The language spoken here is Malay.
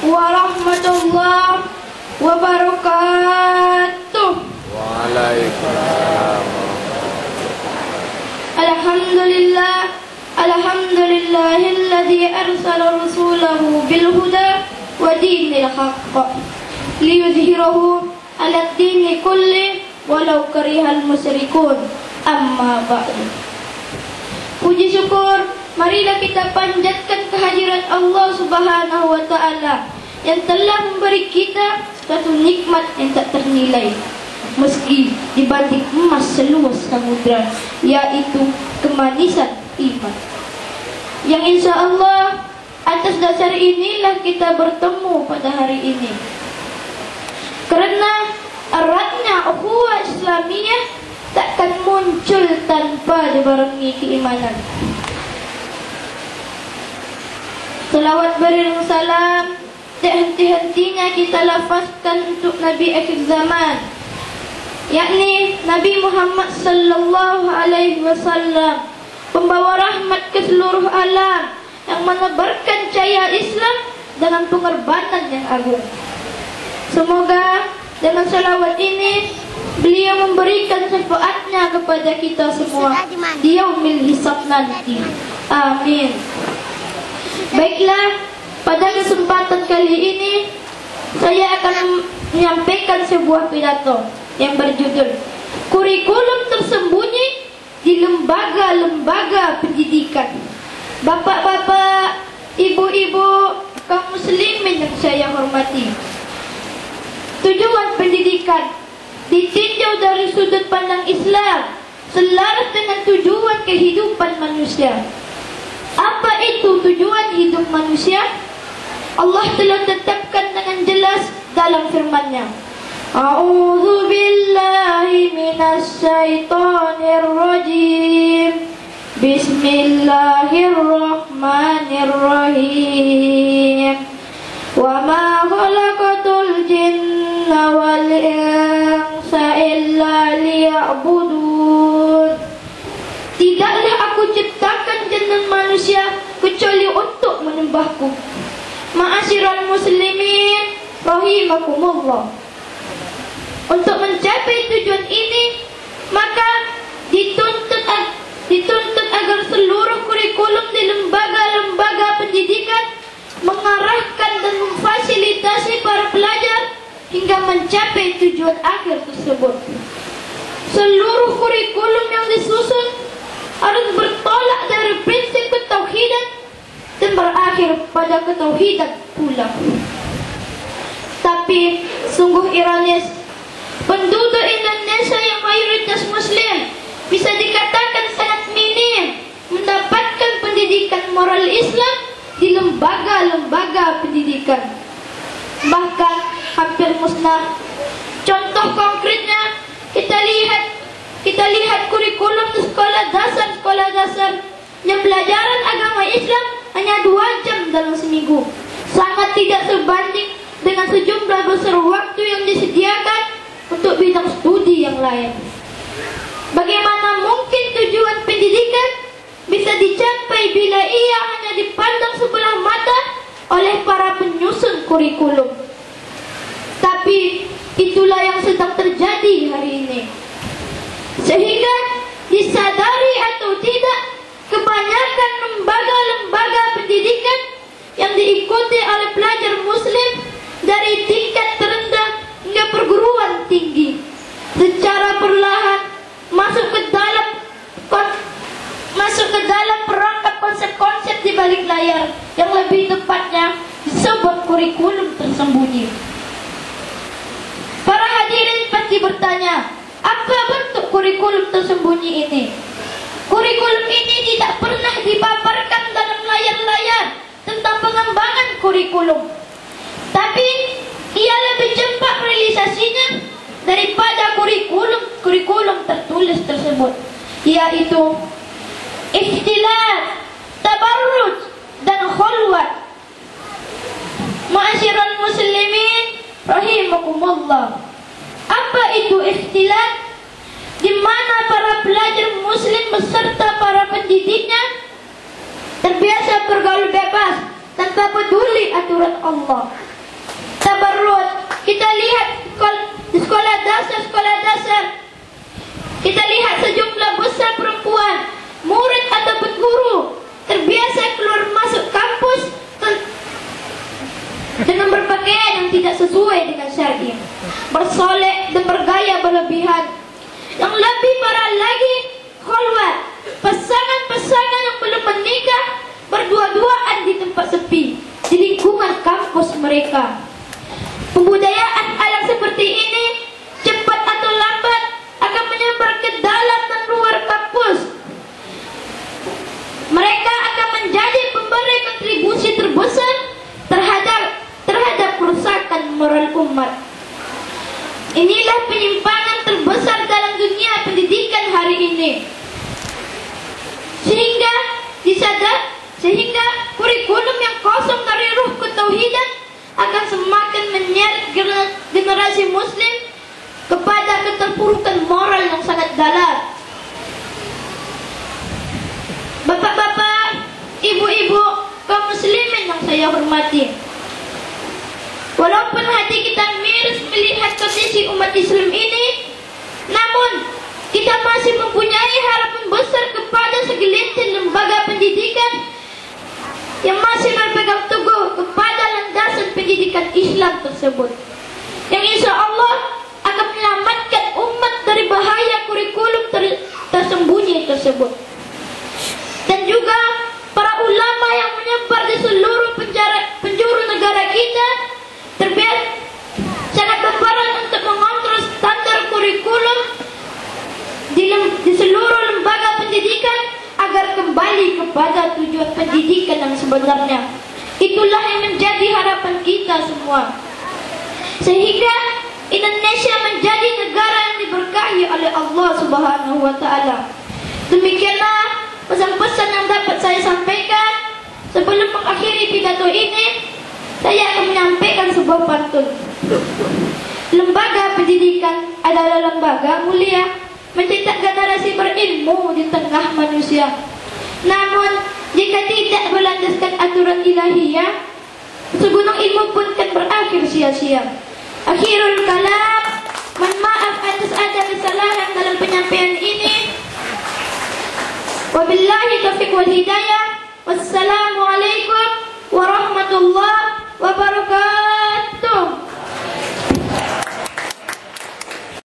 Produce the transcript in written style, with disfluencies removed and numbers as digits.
warahmatullahi wabarakatuh. Waalaikumsalam. Alhamdulillahilladzi arsala rasulahu bil huda wa dinil haqq liyudhhirahu 'ala ad-dini kulli walau karihal musyrikun. Amma ba'du. Puji syukur, marilah kita panjatkan kehadirat Allah Subhanahu wa taala yang telah memberi kita satu nikmat yang tak ternilai meski dibanding emas seluas samudra, yaitu kemanisan iman. Yang insya Allah atas dasar inilah kita bertemu pada hari ini. Karena eratnya ukhuwah Islamiyah takkan muncul tanpa dibarengi keimanan. Salawat beriring salam tak henti-hentinya kita lafazkan untuk Nabi akhir zaman, yakni Nabi Muhammad sallallahu alaihi wasallam, pembawa rahmat ke seluruh alam yang menebarkan cahaya Islam dengan pengorbanan yang agung. Semoga dengan salawat ini beliau memberikan syafaatnya kepada kita semua di yaumil hisab nanti. Amin. Baiklah, pada kesempatan kali ini saya akan menyampaikan sebuah pidato yang berjudul Kurikulum Tersembunyi di Lembaga-Lembaga Pendidikan. Bapak-bapak, ibu-ibu, kaum muslimin yang saya hormati, tujuan pendidikan ditinjau dari sudut pandang Islam selaras dengan tujuan kehidupan manusia. Apa itu tujuan hidup manusia? Allah telah tetapkan dengan jelas dalam firman-Nya. A'udzu billahi minasy syaithanir rajim. Bismillahirrahmanirrahim. Wa ma khalaqatul jinna wal insa illa liya'budun. Tidaklah aku ciptakan jin dan manusia kecuali untuk menyembahku. Ma'asyiral muslimin rahimakumullah. Untuk mencapai tujuan ini, maka dituntut agar seluruh kurikulum di lembaga-lembaga pendidikan mengarahkan dan memfasilitasi para pelajar hingga mencapai tujuan akhir tersebut. Seluruh kurikulum yang disusun harus bertolak dari prinsip ketauhidan dan berakhir pada ketauhidan pula. Tapi sungguh ironis, penduduk Indonesia yang mayoritas muslim bisa dikatakan sangat minim mendapatkan pendidikan moral Islam di lembaga-lembaga pendidikan. Bahkan hampir musnah. Contoh konkretnya kita lihat kurikulum di sekolah dasar yang pelajaran agama Islam hanya 2 jam dalam seminggu. Sangat tidak sebanding dengan sejumlah besar waktu yang disediakan untuk bidang studi yang lain. Bagaimana mungkin tujuan pendidikan bisa dicapai bila ia hanya dipandang sebelah mata oleh para penyusun kurikulum? Tapi itulah yang sedang terjadi hari ini. Sehingga disadari atau tidak, kebanyakan lembaga-lembaga pendidikan yang diikuti oleh pelajar muslim dari tingkat terendah hingga perguruan tinggi secara perlahan masuk ke dalam perangkap konsep-konsep di balik layar yang lebih tepatnya disebut kurikulum tersembunyi. Para hadirin pasti bertanya, apa bentuk kurikulum tersembunyi ini? Kurikulum ini tidak pernah dipaparkan dalam layar-layar tentang pengembangan kurikulum, tapi ia lebih cepat realisasinya daripada kurikulum tertulis tersebut, yaitu ikhtilat, tabarruj, dan khulwat. Ma'asyiral muslimin rahimakumullah. Apa itu ikhtilat? Di mana para pelajar muslim beserta para pendidiknya terbiasa bergaul bebas tanpa peduli aturan Allah. kita lihat di sekolah dasar, kita lihat sejumlah besar perempuan, murid ataupun guru, terbiasa keluar masuk kampus dengan berpakaian yang tidak sesuai dengan syar'i, bersolek dan bergaya berlebihan. Yang lebih parah lagi, khalwat, pasangan-pasangan yang belum menikah berdua-duaan di tempat sepi di lingkungan kampus mereka. Pembudayaan alat seperti ini cepat atau lambat akan menyebar ke dalam dan luar kampus. Mereka akan menjadi pemberi kontribusi terbesar terhadap kerusakan moral umat. Inilah penyimpangan terbesar dalam dunia pendidikan hari ini. Sehingga kurikulum yang kosong dari ruh ketauhidan akan semakin menyeret generasi muslim kepada keterpurukan moral yang sangat dalam. Bapak-bapak, ibu-ibu, kaum muslimin yang saya hormati, walaupun hati kita miris melihat kondisi umat Islam ini, namun kita masih mempunyai harapan besar kepada segelintir lembaga pendidikan yang masih berpegang teguh kepada landasan pendidikan Islam tersebut, yang insya Allah akan menyelamatkan umat dari bahaya kurikulum tersembunyi tersebut. Dan juga para ulama yang menyebar di seluruh penjuru negara kita terbiasa sangat berperan untuk mengontrol standar kurikulum di seluruh lembaga pendidikan agar kembali kepada tujuan pendidikan yang sebenarnya. Itulah yang menjadi harapan kita semua, sehingga Indonesia menjadi negara yang diberkahi oleh Allah Subhanahu wa Ta'ala. Demikianlah pesan-pesan yang dapat saya sampaikan. Sebelum mengakhiri pidato ini, saya akan menyampaikan sebuah pantun. Lembaga pendidikan adalah lembaga mulia, mencetak generasi berilmu di tengah manusia. Namun, jika tidak berlandaskan aturan ilahiyah, segunung ilmu pun akan berakhir sia-sia. Akhirul kalam, mohon maaf atas ada kesalahan dalam penyampaian ini. Wabillahi taufiq wal hidayah. Wassalamualaikum warahmatullahi wabarakatuh.